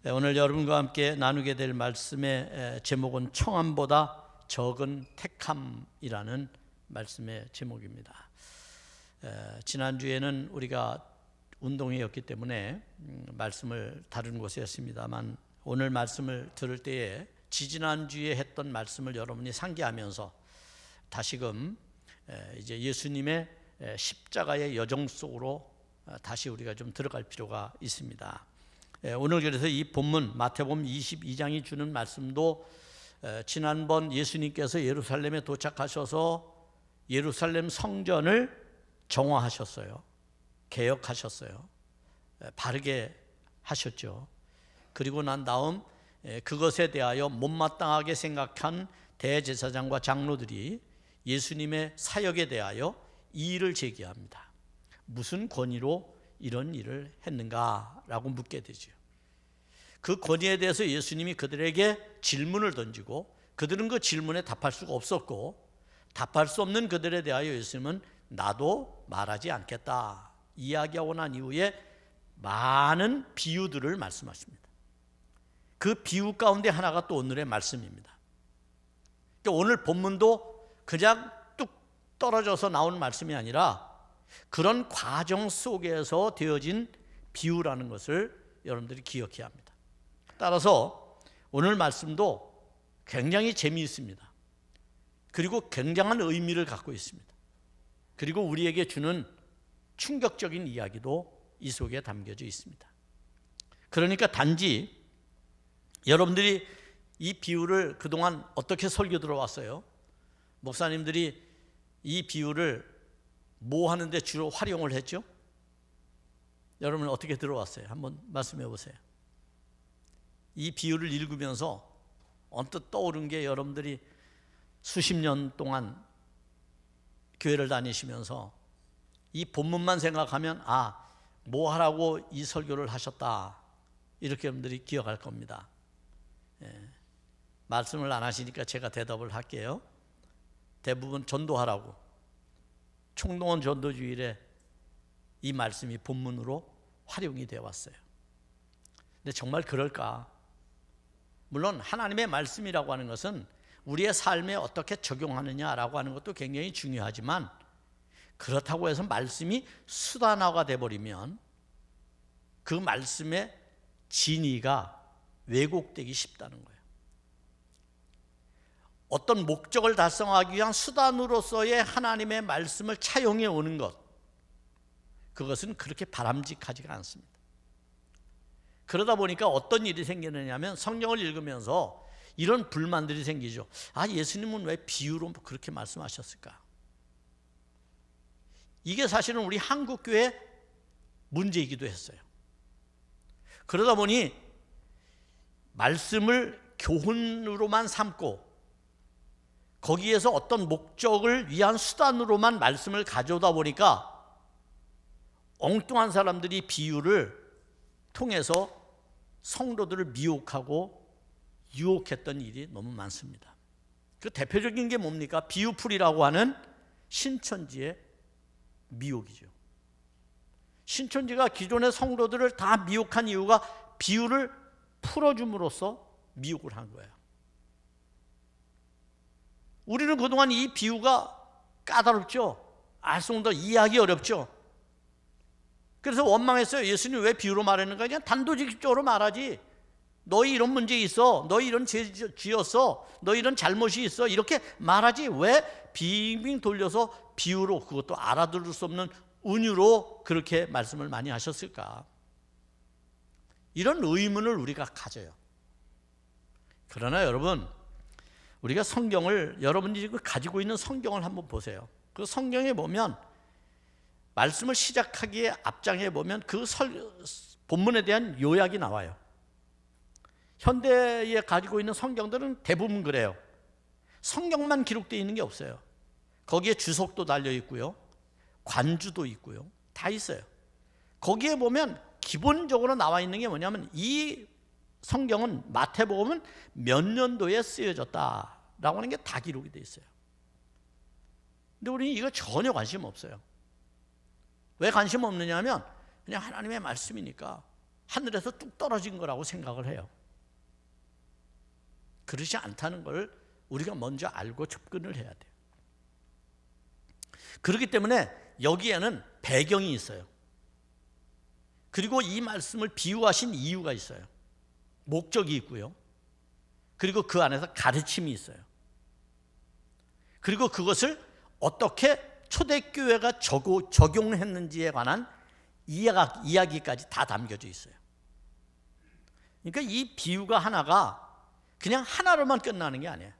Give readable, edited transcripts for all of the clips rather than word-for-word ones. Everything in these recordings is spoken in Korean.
오늘 여러분과 함께 나누게 될 말씀의 제목은 청함보다 적은 택함이라는 말씀의 제목입니다. 지난주에는 우리가 운동회였기 때문에 말씀을 다른 곳이었습니다만 오늘 말씀을 들을 때에 지지난주에 했던 말씀을 여러분이 상기하면서 다시금 이제 예수님의 십자가의 여정 속으로 다시 우리가 좀 들어갈 필요가 있습니다. 오늘 그래서 이 본문 마태복음 22장이 주는 말씀도 지난번 예수님께서 예루살렘에 도착하셔서 예루살렘 성전을 정화하셨어요. 개혁하셨어요. 바르게 하셨죠. 그리고 난 다음 그것에 대하여 못마땅하게 생각한 대제사장과 장로들이 예수님의 사역에 대하여 이의를 제기합니다. 무슨 권위로 이런 일을 했는가라고 묻게 되죠. 그 권위에 대해서 예수님이 그들에게 질문을 던지고 그들은 그 질문에 답할 수가 없었고 답할 수 없는 그들에 대하여 예수님은 나도 말하지 않겠다 이야기하고 난 이후에 많은 비유들을 말씀하십니다. 그 비유 가운데 하나가 또 오늘의 말씀입니다. 그러니까 오늘 본문도 그냥 뚝 떨어져서 나온 말씀이 아니라 그런 과정 속에서 되어진 비유라는 것을 여러분들이 기억해야 합니다. 따라서 오늘 말씀도 굉장히 재미있습니다. 그리고 굉장한 의미를 갖고 있습니다. 그리고 우리에게 주는 충격적인 이야기도 이 속에 담겨져 있습니다. 그러니까 단지 여러분들이 이 비유를 그동안 어떻게 설교 들어왔어요? 목사님들이 이 비유를 뭐 하는데 주로 활용을 했죠? 여러분 어떻게 들어왔어요? 한번 말씀해 보세요. 이 비유를 읽으면서 언뜻 떠오른 게 여러분들이 수십 년 동안 교회를 다니시면서 이 본문만 생각하면 뭐 하라고 이 설교를 하셨다 이렇게 여러분들이 기억할 겁니다. 말씀을 안 하시니까 제가 대답을 할게요. 대부분 전도하라고 총동원 전도주일에 이 말씀이 본문으로 활용이 되어 왔어요. 근데 정말 그럴까? 물론 하나님의 말씀이라고 하는 것은 우리의 삶에 어떻게 적용하느냐라고 하는 것도 굉장히 중요하지만 그렇다고 해서 말씀이 수단화가 되어버리면 그 말씀의 진의가 왜곡되기 쉽다는 거예요. 어떤 목적을 달성하기 위한 수단으로서의 하나님의 말씀을 차용해 오는 것, 그것은 그렇게 바람직하지가 않습니다. 그러다 보니까 어떤 일이 생기느냐면 성경을 읽으면서 이런 불만들이 생기죠. 예수님은 왜 비유로 그렇게 말씀하셨을까? 이게 사실은 우리 한국교회 문제이기도 했어요. 그러다 보니 말씀을 교훈으로만 삼고 거기에서 어떤 목적을 위한 수단으로만 말씀을 가져오다 보니까 엉뚱한 사람들이 비유를 통해서 성도들을 미혹하고 유혹했던 일이 너무 많습니다. 그 대표적인 게 뭡니까? 비유풀이라고 하는 신천지의 미혹이죠. 신천지가 기존의 성도들을 다 미혹한 이유가 비유를 풀어줌으로써 미혹을 한 거예요. 우리는 그동안 이 비유가 까다롭죠. 알쏭도 이해하기 어렵죠. 그래서 원망했어요. 예수님 왜 비유로 말했는가? 그냥 단도직입적으로 말하지. 너희 이런 문제 있어. 너희 이런 죄 지었어. 너희 이런 잘못이 있어. 이렇게 말하지. 왜 빙빙 돌려서 비유로, 그것도 알아들을 수 없는 은유로 그렇게 말씀을 많이 하셨을까? 이런 의문을 우리가 가져요. 그러나 여러분, 우리가 성경을, 여러분이 가지고 있는 성경을 한번 보세요. 그 성경에 보면 말씀을 시작하기에 앞장에 보면 그 본문에 대한 요약이 나와요. 현대에 가지고 있는 성경들은 대부분 그래요. 성경만 기록되어 있는 게 없어요. 거기에 주석도 달려 있고요. 관주도 있고요. 다 있어요. 거기에 보면 기본적으로 나와 있는 게 뭐냐면 이 성경은 마태복음은 몇 년도에 쓰여졌다라고 하는 게 다 기록이 되어 있어요. 근데 우리는 이거 전혀 관심 없어요. 왜 관심 없느냐 하면 그냥 하나님의 말씀이니까 하늘에서 뚝 떨어진 거라고 생각을 해요. 그렇지 않다는 걸 우리가 먼저 알고 접근을 해야 돼요. 그렇기 때문에 여기에는 배경이 있어요. 그리고 이 말씀을 비유하신 이유가 있어요. 목적이 있고요. 그리고 그 안에서 가르침이 있어요. 그리고 그것을 어떻게 초대교회가 적용했는지에 관한 이야기까지 다 담겨져 있어요. 그러니까 이 비유가 하나가 그냥 하나로만 끝나는 게 아니에요.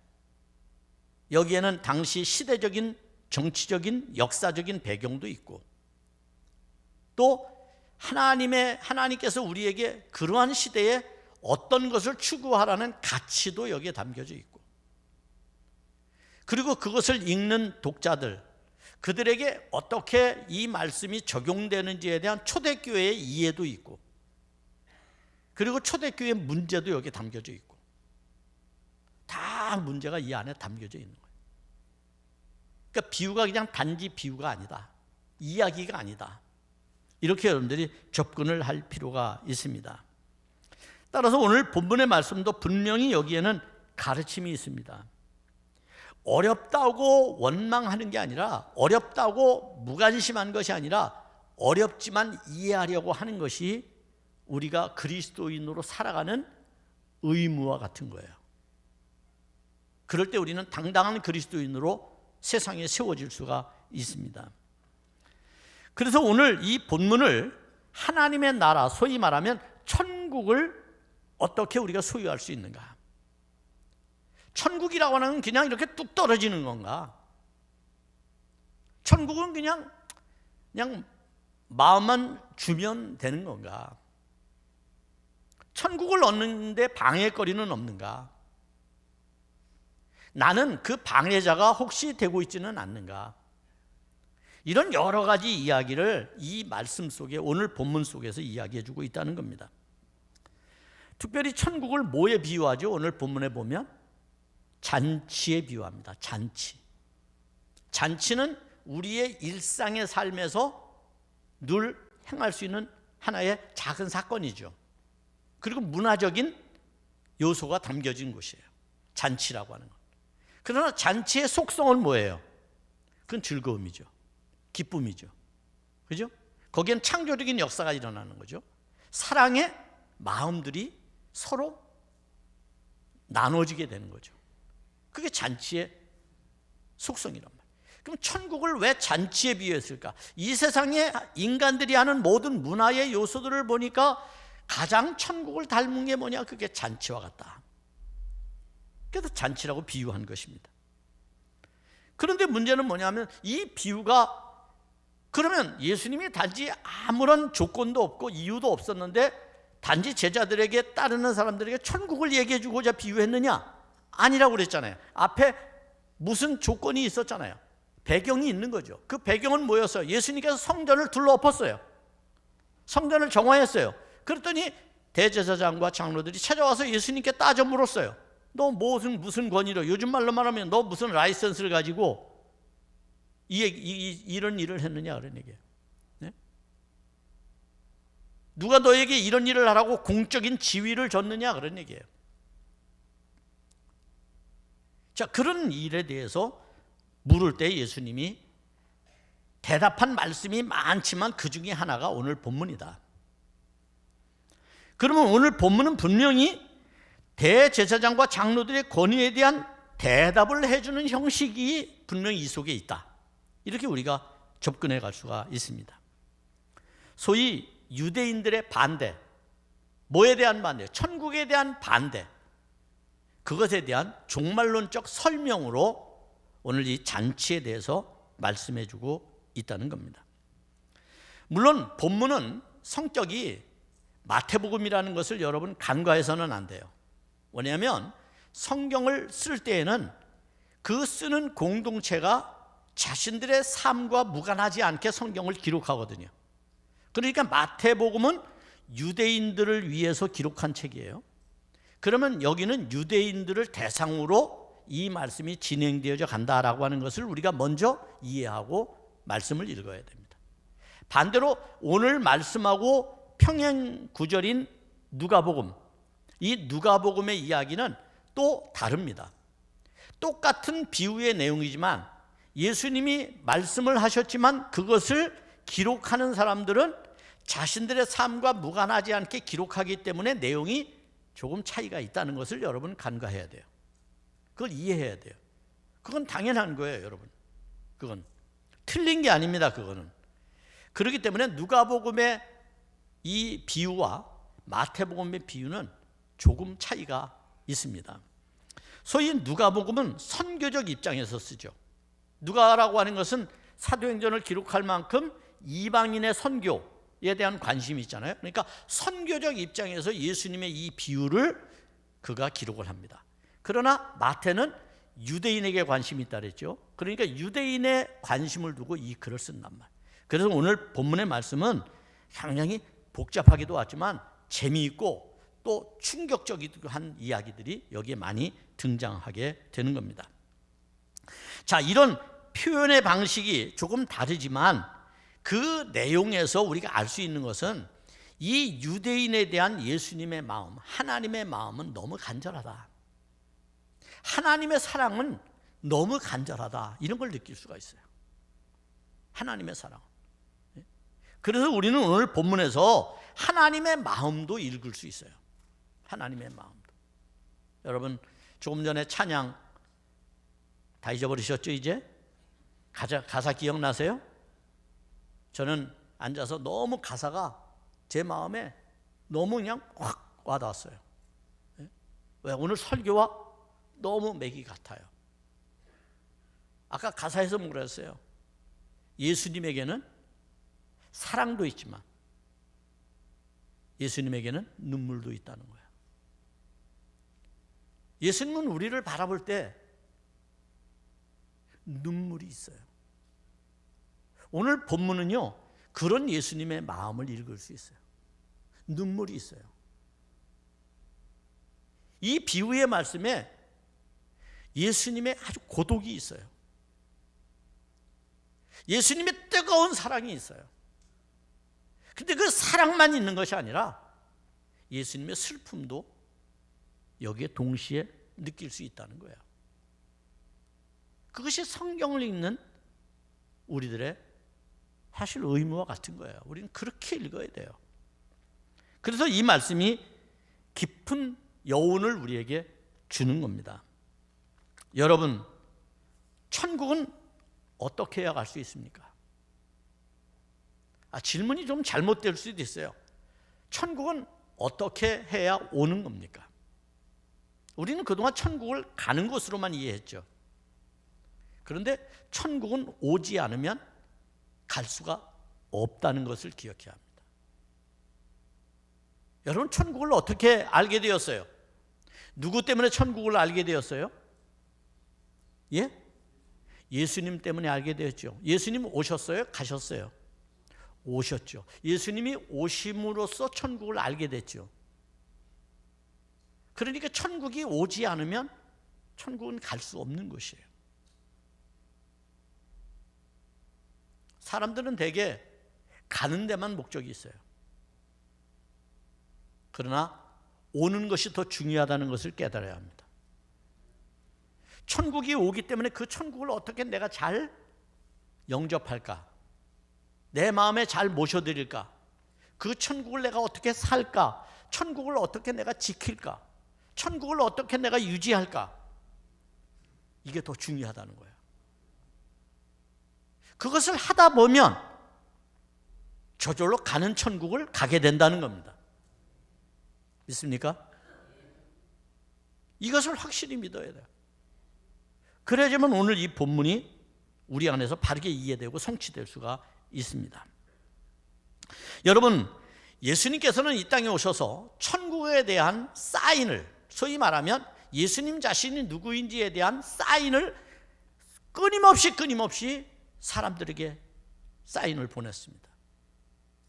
여기에는 당시 시대적인, 정치적인, 역사적인 배경도 있고, 또 하나님께서 우리에게 그러한 시대에 어떤 것을 추구하라는 가치도 여기에 담겨져 있고, 그리고 그것을 읽는 독자들, 그들에게 어떻게 이 말씀이 적용되는지에 대한 초대교회의 이해도 있고, 그리고 초대교회의 문제도 여기에 담겨져 있고, 다 문제가 이 안에 담겨져 있는 거예요. 그러니까 비유가 그냥 단지 비유가 아니다, 이야기가 아니다, 이렇게 여러분들이 접근을 할 필요가 있습니다. 따라서 오늘 본문의 말씀도 분명히 여기에는 가르침이 있습니다. 어렵다고 원망하는 게 아니라, 어렵다고 무관심한 것이 아니라, 어렵지만 이해하려고 하는 것이 우리가 그리스도인으로 살아가는 의무와 같은 거예요. 그럴 때 우리는 당당한 그리스도인으로 세상에 세워질 수가 있습니다. 그래서 오늘 이 본문을 하나님의 나라, 소위 말하면 천국을 어떻게 우리가 소유할 수 있는가? 천국이라고 하는 건 그냥 이렇게 뚝 떨어지는 건가? 천국은 그냥 마음만 주면 되는 건가? 천국을 얻는데 방해거리는 없는가? 나는 그 방해자가 혹시 되고 있지는 않는가? 이런 여러 가지 이야기를 이 말씀 속에, 오늘 본문 속에서 이야기해 주고 있다는 겁니다. 특별히 천국을 뭐에 비유하죠? 오늘 본문에 보면 잔치에 비유합니다. 잔치. 잔치는 우리의 일상의 삶에서 늘 행할 수 있는 하나의 작은 사건이죠. 그리고 문화적인 요소가 담겨진 곳이에요. 잔치라고 하는 것. 그러나 잔치의 속성은 뭐예요? 그건 즐거움이죠. 기쁨이죠. 그죠? 거기엔 창조적인 역사가 일어나는 거죠. 사랑의 마음들이 서로 나눠지게 되는 거죠. 그게 잔치의 속성이란 말이에요. 그럼 천국을 왜 잔치에 비유했을까? 이 세상에 인간들이 하는 모든 문화의 요소들을 보니까 가장 천국을 닮은 게 뭐냐? 그게 잔치와 같다. 그래서 잔치라고 비유한 것입니다. 그런데 문제는 뭐냐면 이 비유가, 그러면 예수님이 단지 아무런 조건도 없고 이유도 없었는데 단지 제자들에게 따르는 사람들에게 천국을 얘기해 주고자 비유했느냐? 아니라고 그랬잖아요. 앞에 무슨 조건이 있었잖아요. 배경이 있는 거죠. 그 배경은 뭐였어요? 예수님께서 성전을 둘러엎었어요. 성전을 정화했어요. 그랬더니 대제사장과 장로들이 찾아와서 예수님께 따져 물었어요. 너 무슨 권위로, 요즘 말로 말하면 너 무슨 라이선스를 가지고 이런 일을 했느냐, 그런 얘기예요. 네? 누가 너에게 이런 일을 하라고 공적인 지위를 줬느냐, 그런 얘기예요. 자, 그런 일에 대해서 물을 때 예수님이 대답한 말씀이 많지만 그 중에 하나가 오늘 본문이다. 그러면 오늘 본문은 분명히 대제사장과 장로들의 권위에 대한 대답을 해주는 형식이 분명히 이 속에 있다. 이렇게 우리가 접근해 갈 수가 있습니다. 소위 유대인들의 반대, 뭐에 대한 반대? 천국에 대한 반대. 그것에 대한 종말론적 설명으로 오늘 이 잔치에 대해서 말씀해 주고 있다는 겁니다. 물론 본문은 성격이 마태복음이라는 것을 여러분 간과해서는 안 돼요. 왜냐하면 성경을 쓸 때에는 그 쓰는 공동체가 자신들의 삶과 무관하지 않게 성경을 기록하거든요. 그러니까 마태복음은 유대인들을 위해서 기록한 책이에요. 그러면 여기는 유대인들을 대상으로 이 말씀이 진행되어져 간다라고 하는 것을 우리가 먼저 이해하고 말씀을 읽어야 됩니다. 반대로 오늘 말씀하고 평행 구절인 누가복음, 이 누가복음의 이야기는 또 다릅니다. 똑같은 비유의 내용이지만 예수님이 말씀을 하셨지만 그것을 기록하는 사람들은 자신들의 삶과 무관하지 않게 기록하기 때문에 내용이 조금 차이가 있다는 것을 여러분 간과해야 돼요. 그걸 이해해야 돼요. 그건 당연한 거예요, 여러분. 그건 틀린 게 아닙니다. 그거는. 그렇기 때문에 누가복음의 이 비유와 마태복음의 비유는 조금 차이가 있습니다. 소위 누가복음은 선교적 입장에서 쓰죠. 누가라고 하는 것은 사도행전을 기록할 만큼 이방인의 선교에 대한 관심이 있잖아요. 그러니까 선교적 입장에서 예수님의 이 비유를 그가 기록을 합니다. 그러나 마태는 유대인에게 관심이 있다 그랬죠. 그러니까 유대인의 관심을 두고 이 글을 쓴단 말이에요. 그래서 오늘 본문의 말씀은 상당히 복잡하기도 하지만 재미있고 또 충격적이기도 한 이야기들이 여기에 많이 등장하게 되는 겁니다. 자, 이런 표현의 방식이 조금 다르지만 그 내용에서 우리가 알 수 있는 것은 이 유대인에 대한 예수님의 마음, 하나님의 마음은 너무 간절하다. 하나님의 사랑은 너무 간절하다. 이런 걸 느낄 수가 있어요. 하나님의 사랑. 그래서 우리는 오늘 본문에서 하나님의 마음도 읽을 수 있어요. 하나님의 마음도. 여러분 조금 전에 찬양 다 잊어버리셨죠 이제? 가사 기억나세요? 저는 앉아서 너무 가사가 제 마음에 너무 그냥 확 와닿았어요. 왜? 오늘 설교와 너무 맥이 같아요. 아까 가사에서 뭐라 했어요? 예수님에게는 사랑도 있지만 예수님에게는 눈물도 있다는 거예요. 예수님은 우리를 바라볼 때 눈물이 있어요. 오늘 본문은요, 그런 예수님의 마음을 읽을 수 있어요. 눈물이 있어요. 이 비유의 말씀에 예수님의 아주 고독이 있어요. 예수님의 뜨거운 사랑이 있어요. 근데 그 사랑만 있는 것이 아니라 예수님의 슬픔도 여기에 동시에 느낄 수 있다는 거예요. 그것이 성경을 읽는 우리들의 사실 의무와 같은 거예요. 우리는 그렇게 읽어야 돼요. 그래서 이 말씀이 깊은 여운을 우리에게 주는 겁니다. 여러분, 천국은 어떻게 해야 갈 수 있습니까? 질문이 좀 잘못될 수도 있어요. 천국은 어떻게 해야 오는 겁니까? 우리는 그동안 천국을 가는 것으로만 이해했죠. 그런데 천국은 오지 않으면 갈 수가 없다는 것을 기억해야 합니다. 여러분, 천국을 어떻게 알게 되었어요? 누구 때문에 천국을 알게 되었어요? 예? 예수님 때문에 알게 되었죠. 예수님 오셨어요? 가셨어요? 오셨죠. 예수님이 오심으로써 천국을 알게 됐죠. 그러니까 천국이 오지 않으면 천국은 갈 수 없는 것이에요. 사람들은 대개 가는 데만 목적이 있어요. 그러나 오는 것이 더 중요하다는 것을 깨달아야 합니다. 천국이 오기 때문에 그 천국을 어떻게 내가 잘 영접할까? 내 마음에 잘 모셔드릴까? 그 천국을 내가 어떻게 살까? 천국을 어떻게 내가 지킬까? 천국을 어떻게 내가 유지할까? 이게 더 중요하다는 거예요. 그것을 하다 보면 저절로 가는 천국을 가게 된다는 겁니다. 믿습니까? 이것을 확실히 믿어야 돼요. 그래야지만 오늘 이 본문이 우리 안에서 바르게 이해되고 성취될 수가 있습니다. 여러분, 예수님께서는 이 땅에 오셔서 천국에 대한 사인을, 소위 말하면 예수님 자신이 누구인지에 대한 사인을 끊임없이 사람들에게 사인을 보냈습니다.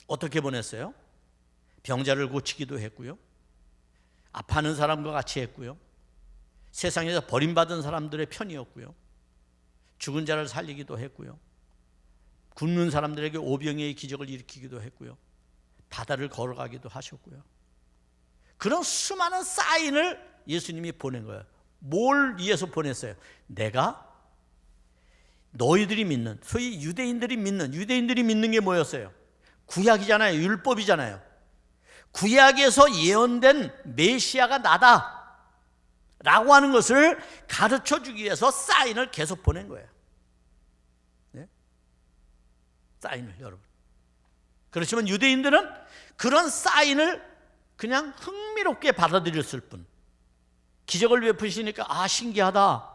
어떻게 보냈어요? 병자를 고치기도 했고요, 아파하는 사람과 같이 했고요, 세상에서 버림받은 사람들의 편이었고요, 죽은 자를 살리기도 했고요, 굶는 사람들에게 오병이의 기적을 일으키기도 했고요, 바다를 걸어가기도 하셨고요. 그런 수많은 사인을 예수님이 보낸 거예요. 뭘 위해서 보냈어요? 내가 너희들이 믿는, 소위 유대인들이 믿는 게 뭐였어요? 구약이잖아요. 율법이잖아요. 구약에서 예언된 메시아가 나다 라고 하는 것을 가르쳐 주기 위해서 사인을 계속 보낸 거예요. 네? 사인을, 여러분. 그렇지만 유대인들은 그런 사인을 그냥 흥미롭게 받아들였을 뿐, 기적을 베푸시니까 신기하다,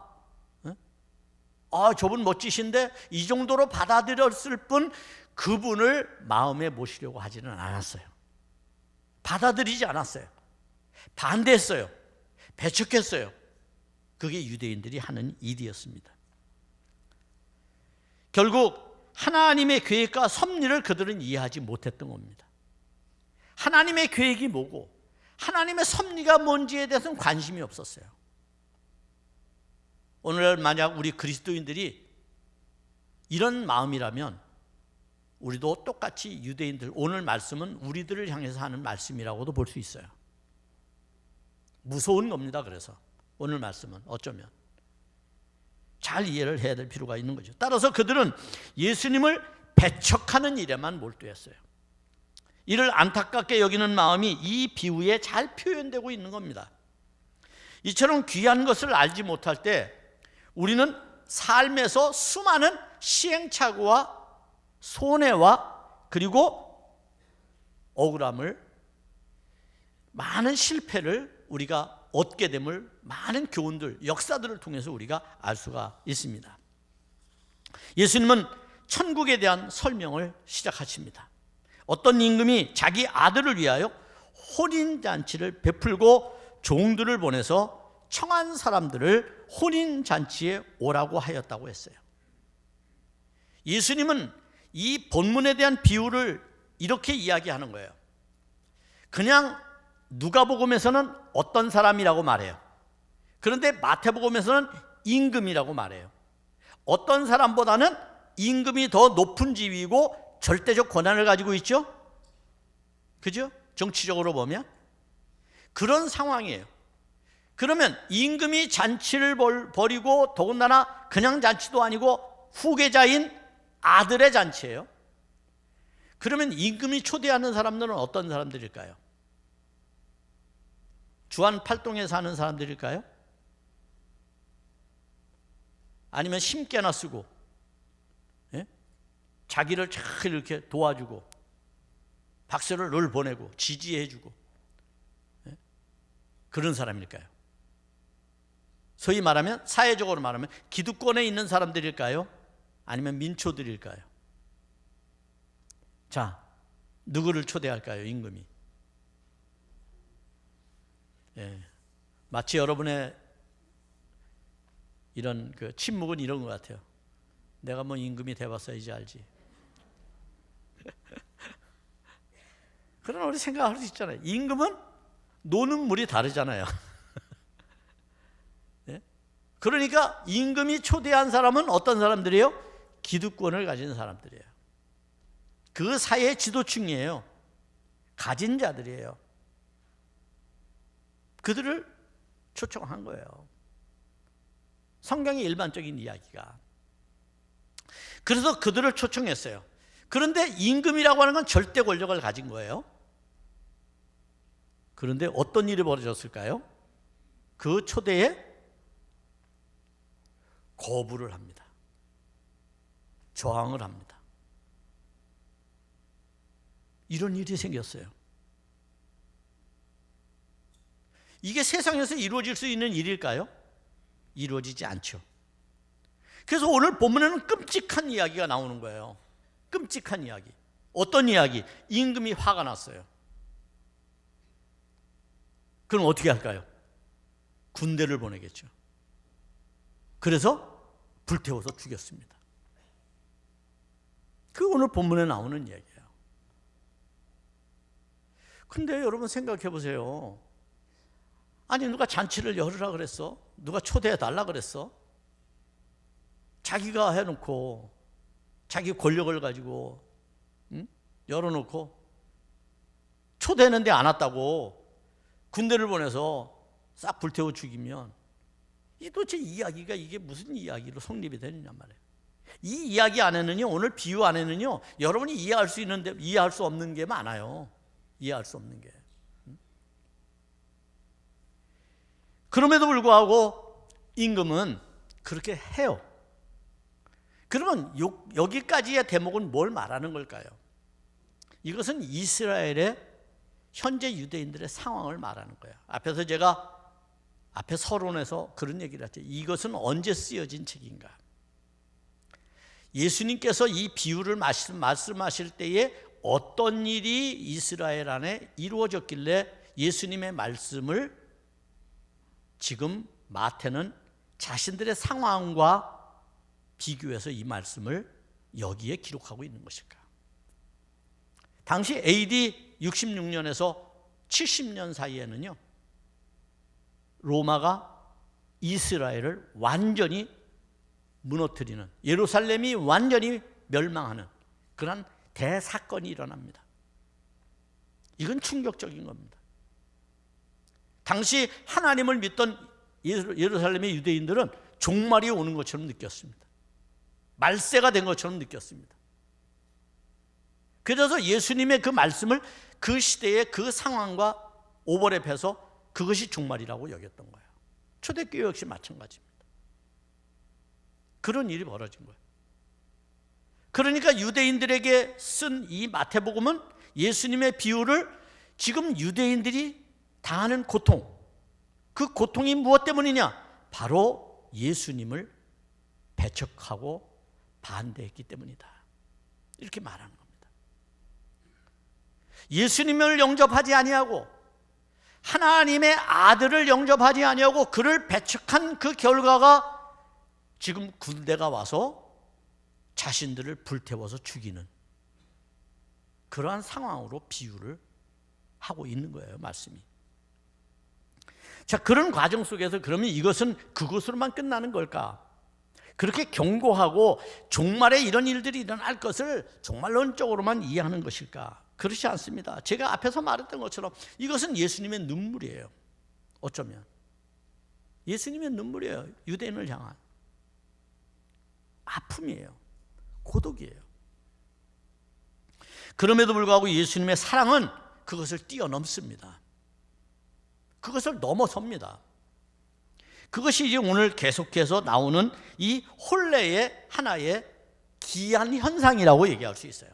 저분 멋지신데, 이 정도로 받아들였을 뿐 그분을 마음에 모시려고 하지는 않았어요. 받아들이지 않았어요. 반대했어요. 배척했어요. 그게 유대인들이 하는 일이었습니다. 결국 하나님의 계획과 섭리를 그들은 이해하지 못했던 겁니다. 하나님의 계획이 뭐고 하나님의 섭리가 뭔지에 대해서는 관심이 없었어요. 오늘 만약 우리 그리스도인들이 이런 마음이라면 우리도 똑같이 유대인들, 오늘 말씀은 우리들을 향해서 하는 말씀이라고도 볼 수 있어요. 무서운 겁니다. 그래서 오늘 말씀은 어쩌면 잘 이해를 해야 될 필요가 있는 거죠. 따라서 그들은 예수님을 배척하는 일에만 몰두했어요. 이를 안타깝게 여기는 마음이 이 비유에 잘 표현되고 있는 겁니다. 이처럼 귀한 것을 알지 못할 때 우리는 삶에서 수많은 시행착오와 손해와 그리고 억울함을, 많은 실패를 우리가 얻게 됨을, 많은 교훈들, 역사들을 통해서 우리가 알 수가 있습니다. 예수님은 천국에 대한 설명을 시작하십니다. 어떤 임금이 자기 아들을 위하여 혼인잔치를 베풀고 종들을 보내서 청한 사람들을 혼인잔치에 오라고 하였다고 했어요. 예수님은 이 본문에 대한 비유를 이렇게 이야기하는 거예요. 그냥 누가복음에서는 어떤 사람이라고 말해요. 그런데 마태복음에서는 임금이라고 말해요. 어떤 사람보다는 임금이 더 높은 지위이고 절대적 권한을 가지고 있죠. 그죠? 정치적으로 보면 그런 상황이에요. 그러면 임금이 잔치를 벌이고, 더군다나 그냥 잔치도 아니고 후계자인 아들의 잔치예요. 그러면 임금이 초대하는 사람들은 어떤 사람들일까요? 주안 팔동에 사는 사람들일까요? 아니면 심께나 쓰고, 예? 자기를 잘 이렇게 도와주고 박수를 늘 보내고 지지해주고, 예? 그런 사람일까요? 소위 말하면, 사회적으로 말하면 기득권에 있는 사람들일까요? 아니면 민초들일까요? 자, 누구를 초대할까요? 임금이. 예, 마치 여러분의 이런 그 침묵은 이런 것 같아요. 내가 뭐 임금이 돼봤어야지 알지. 그러나 우리 생각할 수 있잖아요. 임금은 노는 물이 다르잖아요. 예? 그러니까 임금이 초대한 사람은 어떤 사람들이에요? 기득권을 가진 사람들이에요. 그 사회의 지도층이에요. 가진 자들이에요. 그들을 초청한 거예요. 성경의 일반적인 이야기가. 그래서 그들을 초청했어요. 그런데 임금이라고 하는 건 절대 권력을 가진 거예요. 그런데 어떤 일이 벌어졌을까요? 그 초대에 거부를 합니다. 저항을 합니다. 이런 일이 생겼어요. 이게 세상에서 이루어질 수 있는 일일까요? 이루어지지 않죠. 그래서 오늘 본문에는 끔찍한 이야기가 나오는 거예요. 끔찍한 이야기. 어떤 이야기? 임금이 화가 났어요. 그럼 어떻게 할까요? 군대를 보내겠죠. 그래서 불태워서 죽였습니다. 그 오늘 본문에 나오는 이야기예요. 근데 여러분 생각해 보세요. 아니, 누가 잔치를 열으라 그랬어? 누가 초대해 달라 그랬어? 자기가 해놓고, 자기 권력을 가지고 열어놓고 초대했는데 안 왔다고 군대를 보내서 싹 불태워 죽이면 이 도대체 이야기가 이게 무슨 이야기로 성립이 되느냐 말이에요. 이 이야기 안에는요, 오늘 비유 안에는요, 여러분이 이해할 수 있는데 이해할 수 없는 게 많아요. 이해할 수 없는 게. 그럼에도 불구하고 임금은 그렇게 해요. 그러면 여기까지의 대목은 뭘 말하는 걸까요? 이것은 이스라엘의 현재 유대인들의 상황을 말하는 거예요. 앞에서 제가 앞에 서론에서 그런 얘기를 했죠. 이것은 언제 쓰여진 책인가? 예수님께서 이 비유를 말씀하실 때에 어떤 일이 이스라엘 안에 이루어졌길래 예수님의 말씀을 지금 마태는 자신들의 상황과 비교해서 이 말씀을 여기에 기록하고 있는 것일까? 당시 AD 66년에서 70년 사이에는요, 로마가 이스라엘을 완전히 무너뜨리는, 예루살렘이 완전히 멸망하는 그런 대사건이 일어납니다. 이건 충격적인 겁니다. 당시 하나님을 믿던 예루살렘의 유대인들은 종말이 오는 것처럼 느꼈습니다. 말세가 된 것처럼 느꼈습니다. 그래서 예수님의 그 말씀을 그 시대의 그 상황과 오버랩해서 그것이 종말이라고 여겼던 거예요. 초대교회 역시 마찬가지입니다. 그런 일이 벌어진 거예요. 그러니까 유대인들에게 쓴 이 마태복음은 예수님의 비유를 지금 유대인들이 당하는 고통, 그 고통이 무엇 때문이냐? 바로 예수님을 배척하고 반대했기 때문이다. 이렇게 말하는 겁니다. 예수님을 영접하지 아니하고 하나님의 아들을 영접하지 아니하고 그를 배척한 그 결과가 지금 군대가 와서 자신들을 불태워서 죽이는 그러한 상황으로 비유를 하고 있는 거예요, 말씀이. 자, 그런 과정 속에서 그러면 이것은 그것으로만 끝나는 걸까? 그렇게 경고하고 종말에 이런 일들이 일어날 것을 정말 론적으로만 이해하는 것일까? 그렇지 않습니다. 제가 앞에서 말했던 것처럼 이것은 예수님의 눈물이에요. 어쩌면 예수님의 눈물이에요. 유대인을 향한 아픔이에요. 고독이에요. 그럼에도 불구하고 예수님의 사랑은 그것을 뛰어넘습니다. 그것을 넘어섭니다. 그것이 이제 오늘 계속해서 나오는 이 혼례의 하나의 기이한 현상이라고 얘기할 수 있어요.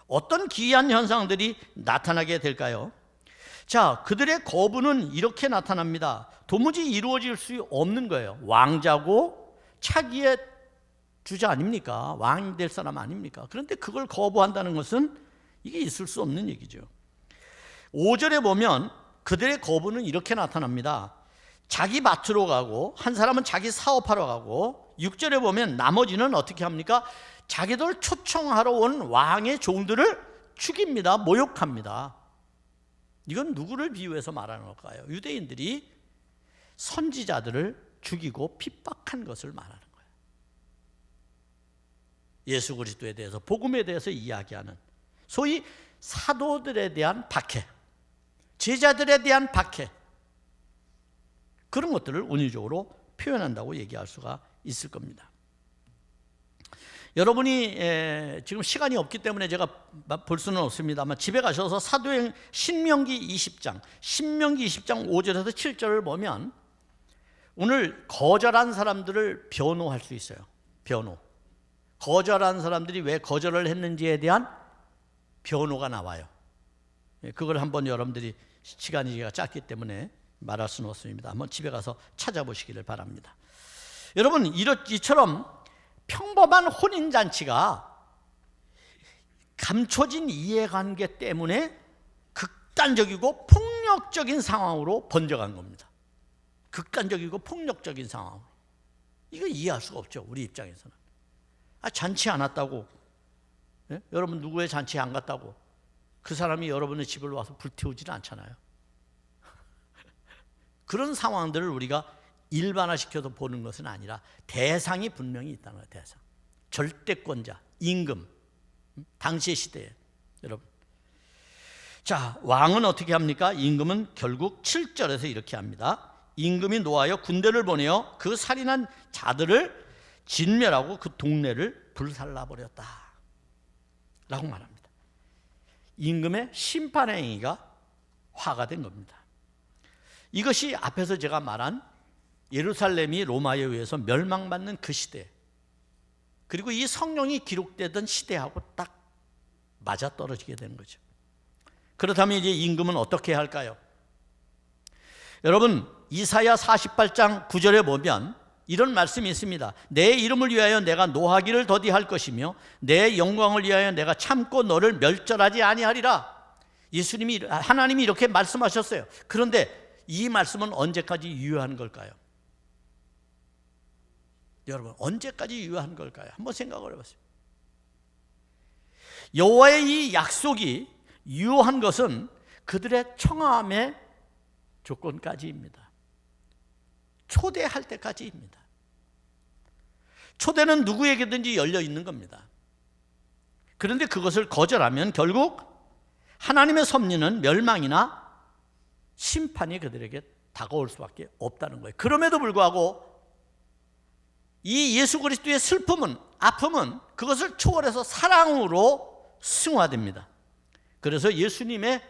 어떤 기이한 현상들이 나타나게 될까요? 자, 그들의 거부는 이렇게 나타납니다. 도무지 이루어질 수 없는 거예요. 왕자고 차기의 주자 아닙니까? 왕이 될 사람 아닙니까? 그런데 그걸 거부한다는 것은 이게 있을 수 없는 얘기죠. 5절에 보면 그들의 거부는 이렇게 나타납니다. 자기 밭으로 가고 한 사람은 자기 사업하러 가고 6절에 보면 나머지는 어떻게 합니까? 자기들 초청하러 온 왕의 종들을 죽입니다. 모욕합니다. 이건 누구를 비유해서 말하는 걸까요? 유대인들이 선지자들을 죽이고 핍박한 것을 말하는 거예요. 예수 그리스도에 대해서, 복음에 대해서 이야기하는 소위 사도들에 대한 박해, 제자들에 대한 박해, 그런 것들을 운유적으로 표현한다고 얘기할 수가 있을 겁니다. 여러분이 지금 시간이 없기 때문에 제가 볼 수는 없습니다만 집에 가셔서 사도행 신명기 20장 5절에서 7절을 보면 오늘 거절한 사람들을 변호할 수 있어요. 변호. 거절한 사람들이 왜 거절을 했는지에 대한 변호가 나와요. 그걸 한번 여러분들이 시간이 짧기 때문에 말할 수는 없습니다. 한번 집에 가서 찾아보시기를 바랍니다. 여러분, 이처럼 평범한 혼인잔치가 감춰진 이해관계 때문에 극단적이고 폭력적인 상황으로 번져간 겁니다. 극단적이고 폭력적인 상황으로. 이거 이해할 수가 없죠, 우리 입장에서는. 잔치 안 왔다고, 예? 여러분 누구의 잔치에 안 갔다고 그 사람이 여러분의 집을 와서 불태우지는 않잖아요. 그런 상황들을 우리가 일반화시켜서 보는 것은 아니라 대상이 분명히 있다는 거예요. 대상. 절대권자, 임금, 당시의 시대에. 여러분, 자, 왕은 어떻게 합니까? 임금은 결국 7절에서 이렇게 합니다. 임금이 노하여 군대를 보내어 그 살인한 자들을 진멸하고 그 동네를 불살라버렸다 라고 말합니다. 임금의 심판행위가 화가 된 겁니다. 이것이 앞에서 제가 말한 예루살렘이 로마에 의해서 멸망받는 그 시대, 그리고 이 성경이 기록되던 시대하고 딱 맞아떨어지게 되는 거죠. 그렇다면 이제 임금은 어떻게 할까요? 여러분, 이사야 48장 9절에 보면 이런 말씀이 있습니다. 내 이름을 위하여 내가 노하기를 더디할 것이며 내 영광을 위하여 내가 참고 너를 멸절하지 아니하리라. 예수님이, 하나님이 이렇게 말씀하셨어요. 그런데 이 말씀은 언제까지 유효한 걸까요? 여러분, 언제까지 유효한 걸까요? 한번 생각을 해보세요. 여호와의 이 약속이 유효한 것은 그들의 청함의 조건까지입니다. 초대할 때까지입니다. 초대는 누구에게든지 열려 있는 겁니다. 그런데 그것을 거절하면 결국 하나님의 섭리는 멸망이나 심판이 그들에게 다가올 수밖에 없다는 거예요. 그럼에도 불구하고 이 예수 그리스도의 슬픔은, 아픔은 그것을 초월해서 사랑으로 승화됩니다. 그래서 예수님의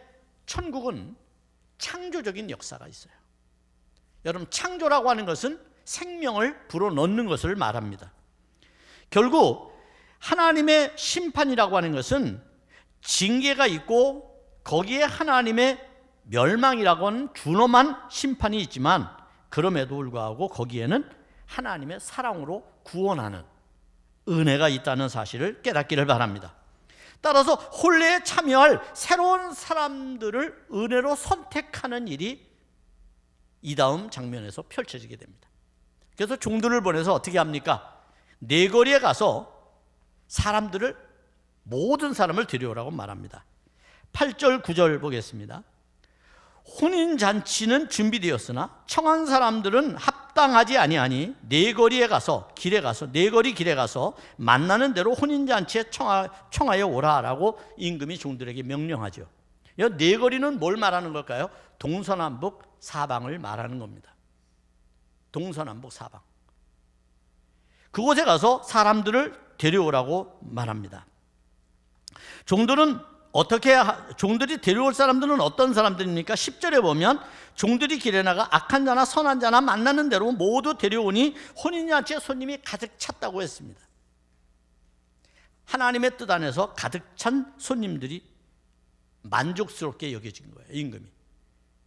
천국은 창조적인 역사가 있어요. 여러분, 창조라고 하는 것은 생명을 불어넣는 것을 말합니다. 결국 하나님의 심판이라고 하는 것은 징계가 있고 거기에 하나님의 멸망이라고 하는 준엄한 심판이 있지만, 그럼에도 불구하고 거기에는 하나님의 사랑으로 구원하는 은혜가 있다는 사실을 깨닫기를 바랍니다. 따라서 혼례에 참여할 새로운 사람들을 은혜로 선택하는 일이 이 다음 장면에서 펼쳐지게 됩니다. 그래서 종들을 보내서 어떻게 합니까? 네거리에 가서 사람들을, 모든 사람을 데려오라고 말합니다. 8절 9절 보겠습니다. 혼인잔치는 준비되었으나 청한 사람들은 합당하지 아니하니 네거리에 가서, 길에 가서, 네거리 길에 가서 만나는 대로 혼인잔치에 청하여 오라라고 임금이 종들에게 명령하죠. 네거리는 뭘 말하는 걸까요? 동서남북 사방을 말하는 겁니다. 동서남북 사방. 그곳에 가서 사람들을 데려오라고 말합니다. 종들이 데려올 사람들은 어떤 사람들입니까? 10절에 보면 종들이 길에 나가 악한 자나 선한 자나 만나는 대로 모두 데려오니 혼인잔치에 손님이 가득 찼다고 했습니다. 하나님의 뜻 안에서 가득 찬 손님들이 만족스럽게 여겨진 거예요, 임금이.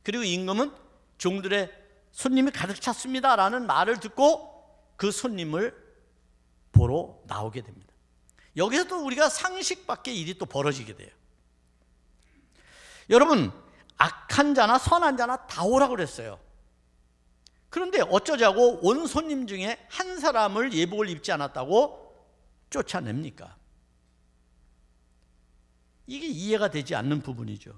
그리고 임금은 종들의 손님이 가득 찼습니다라는 말을 듣고 그 손님을 보러 나오게 됩니다. 여기서도 우리가 상식 밖의 일이 또 벌어지게 돼요. 여러분, 악한 자나 선한 자나 다 오라고 그랬어요. 그런데 어쩌자고 온 손님 중에 한 사람을 예복을 입지 않았다고 쫓아냅니까? 이게 이해가 되지 않는 부분이죠.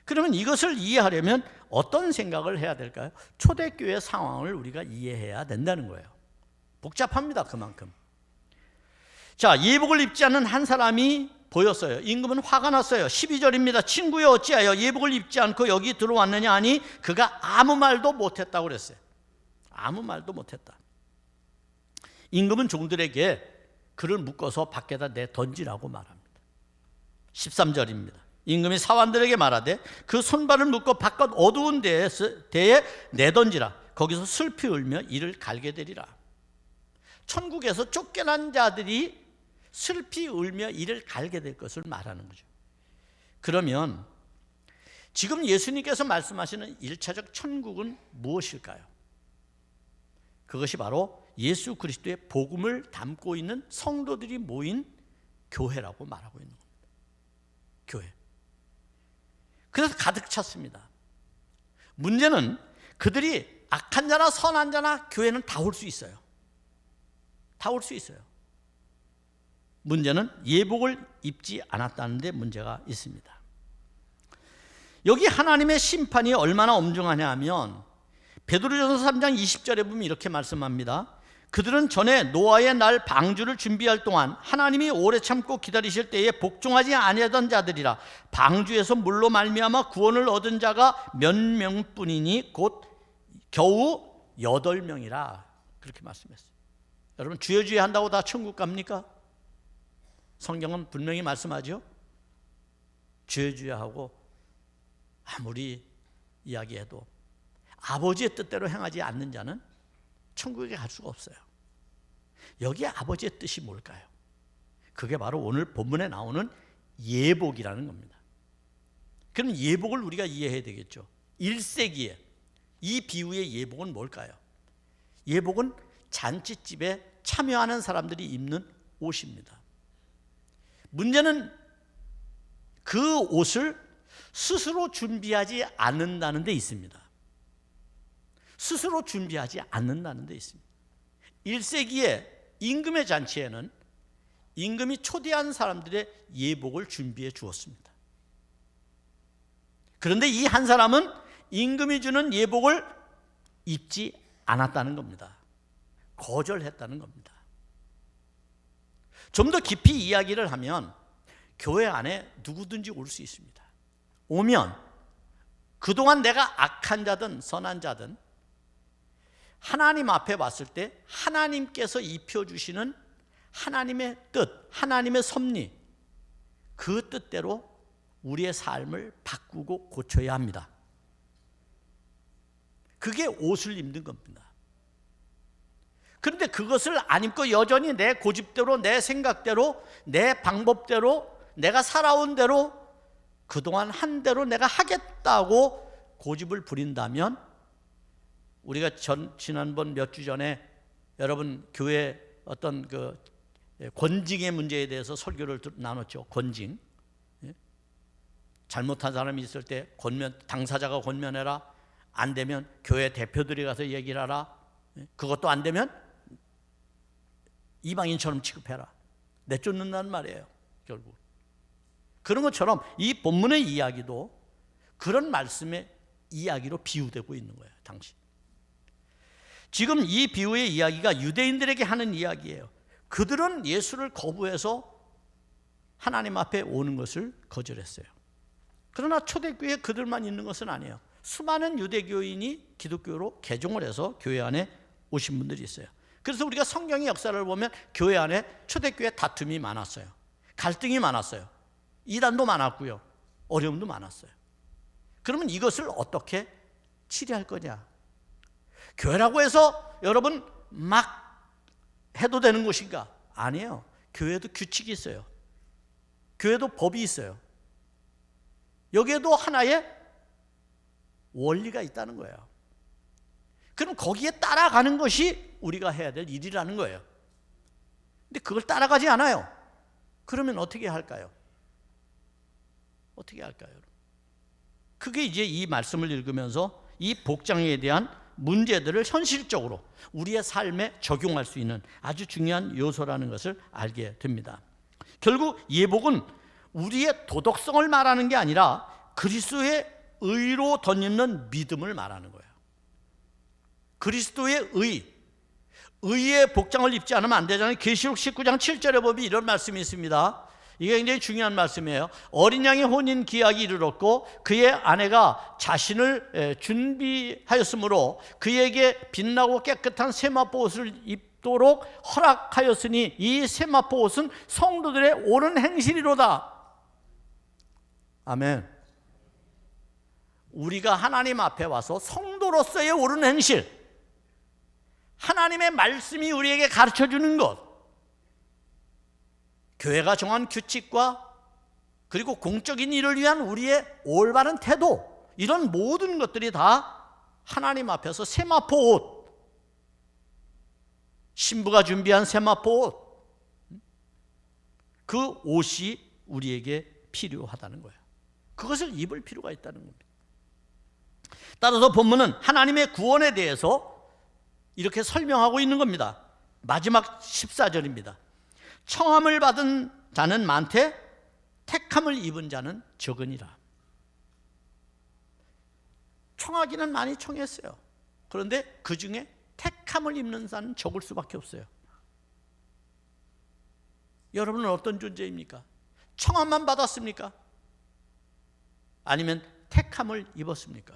그러면 이것을 이해하려면 어떤 생각을 해야 될까요? 초대교회 상황을 우리가 이해해야 된다는 거예요. 복잡합니다, 그만큼. 자, 예복을 입지 않은 한 사람이 보였어요. 임금은 화가 났어요. 12절입니다. 친구여, 어찌하여 예복을 입지 않고 여기 들어왔느냐 하니 그가 아무 말도 못했다고 그랬어요. 아무 말도 못했다. 임금은 종들에게 그를 묶어서 밖에다 내던지라고 말합니다. 13절입니다. 임금이 사환들에게 말하되 그 손발을 묶어 바깥 어두운 데에 내던지라. 거기서 슬피 울며 이를 갈게 되리라. 천국에서 쫓겨난 자들이 슬피 울며 이를 갈게 될 것을 말하는 거죠. 그러면 지금 예수님께서 말씀하시는 1차적 천국은 무엇일까요? 그것이 바로 예수 그리스도의 복음을 담고 있는 성도들이 모인 교회라고 말하고 있는 겁니다. 교회. 그래서 가득 찼습니다. 문제는 그들이 악한 자나 선한 자나 교회는 다 올 수 있어요. 다 올 수 있어요. 문제는 예복을 입지 않았다는 데 문제가 있습니다. 여기 하나님의 심판이 얼마나 엄중하냐 하면 베드로전서 3장 20절에 보면 이렇게 말씀합니다. 그들은 전에 노아의 날 방주를 준비할 동안 하나님이 오래 참고 기다리실 때에 복종하지 아니하던 자들이라. 방주에서 물로 말미암아 구원을 얻은 자가 몇 명뿐이니 곧 겨우 8명이라. 그렇게 말씀했어요. 여러분, 주여 주여 한다고 다 천국 갑니까? 성경은 분명히 말씀하죠. 주여 주여 하고 아무리 이야기해도 아버지의 뜻대로 행하지 않는 자는 천국에 갈 수가 없어요. 여기에 아버지의 뜻이 뭘까요? 그게 바로 오늘 본문에 나오는 예복이라는 겁니다. 그럼 예복을 우리가 이해해야 되겠죠. 1세기에 이 비유의 예복은 뭘까요? 예복은 잔치집에 참여하는 사람들이 입는 옷입니다. 문제는 그 옷을 스스로 준비하지 않는다는 데 있습니다. 스스로 준비하지 않는다는 데 있습니다. 1세기에 임금의 잔치에는 임금이 초대한 사람들의 예복을 준비해 주었습니다. 그런데 이 한 사람은 임금이 주는 예복을 입지 않았다는 겁니다. 거절했다는 겁니다. 좀 더 깊이 이야기를 하면 교회 안에 누구든지 올 수 있습니다. 오면 그동안 내가 악한 자든 선한 자든 하나님 앞에 왔을 때 하나님께서 입혀주시는 하나님의 뜻, 하나님의 섭리, 그 뜻대로 우리의 삶을 바꾸고 고쳐야 합니다. 그게 옷을 입는 겁니다. 그런데 그것을 안 입고 여전히 내 고집대로, 내 생각대로, 내 방법대로, 내가 살아온 대로, 그동안 한 대로 내가 하겠다고 고집을 부린다면, 우리가 지난번 몇 주 전에 여러분 교회 어떤 그 권징의 문제에 대해서 설교를 나눴죠. 권징. 잘못한 사람이 있을 때 당사자가 권면해라. 안 되면 교회 대표들이 가서 얘기를 하라. 그것도 안 되면 이방인처럼 취급해라. 내쫓는다는 말이에요. 결국 그런 것처럼 이 본문의 이야기도 그런 말씀의 이야기로 비유되고 있는 거예요. 당시 지금 이 비유의 이야기가 유대인들에게 하는 이야기예요. 그들은 예수를 거부해서 하나님 앞에 오는 것을 거절했어요. 그러나 초대교회에 그들만 있는 것은 아니에요. 수많은 유대교인이 기독교로 개종을 해서 교회 안에 오신 분들이 있어요. 그래서 우리가 성경의 역사를 보면 교회 안에 초대교회 다툼이 많았어요. 갈등이 많았어요. 이단도 많았고요. 어려움도 많았어요. 그러면 이것을 어떻게 치료할 거냐? 교회라고 해서 여러분 막 해도 되는 것인가? 아니에요. 교회도 규칙이 있어요. 교회도 법이 있어요. 여기에도 하나의 원리가 있다는 거예요. 그럼 거기에 따라가는 것이 우리가 해야 될 일이라는 거예요. 근데 그걸 따라가지 않아요. 그러면 어떻게 할까요? 어떻게 할까요? 그게 이제 이 말씀을 읽으면서 이 복장에 대한 문제들을 현실적으로 우리의 삶에 적용할 수 있는 아주 중요한 요소라는 것을 알게 됩니다. 결국 예복은 우리의 도덕성을 말하는 게 아니라 그리스도의 의로 덧입는 믿음을 말하는 거예요. 그리스도의 의의 복장을 입지 않으면 안 되잖아요. 계시록 19장 7절에 보면 이런 말씀이 있습니다. 이게 굉장히 중요한 말씀이에요. 어린 양의 혼인 기약이 이르렀고 그의 아내가 자신을 준비하였으므로 그에게 빛나고 깨끗한 세마포 옷을 입도록 허락하였으니 이 세마포 옷은 성도들의 옳은 행실이로다. 아멘. 우리가 하나님 앞에 와서 성도로서의 옳은 행실, 하나님의 말씀이 우리에게 가르쳐주는 것, 교회가 정한 규칙과 그리고 공적인 일을 위한 우리의 올바른 태도, 이런 모든 것들이 다 하나님 앞에서 세마포 옷, 신부가 준비한 세마포 옷, 그 옷이 우리에게 필요하다는 거예요. 그것을 입을 필요가 있다는 겁니다. 따라서 본문은 하나님의 구원에 대해서 이렇게 설명하고 있는 겁니다. 마지막 14절입니다. 청함을 받은 자는 많되 택함을 입은 자는 적으니라. 청하기는 많이 청했어요. 그런데 그 중에 택 택함을 입는 자는 적을 수밖에 없어요. 여러분은 어떤 존재입니까? 청함만 받았습니까? 아니면 택함을 입었습니까?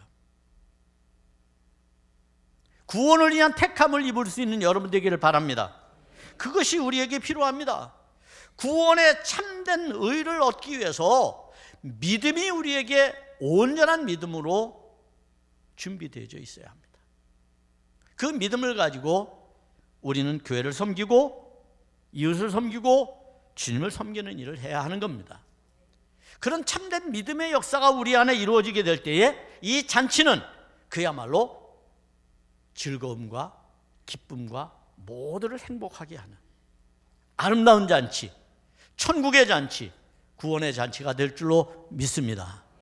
구원을 위한 택함을 입을 수 있는 여러분 되기를 바랍니다. 그것이 우리에게 필요합니다. 구원의 참된 의를 얻기 위해서 믿음이 우리에게 온전한 믿음으로 준비되어져 있어야 합니다. 그 믿음을 가지고 우리는 교회를 섬기고 이웃을 섬기고 주님을 섬기는 일을 해야 하는 겁니다. 그런 참된 믿음의 역사가 우리 안에 이루어지게 될 때에 이 잔치는 그야말로 즐거움과 기쁨과 모두를 행복하게 하는 아름다운 잔치, 천국의 잔치, 구원의 잔치가 될 줄로 믿습니다.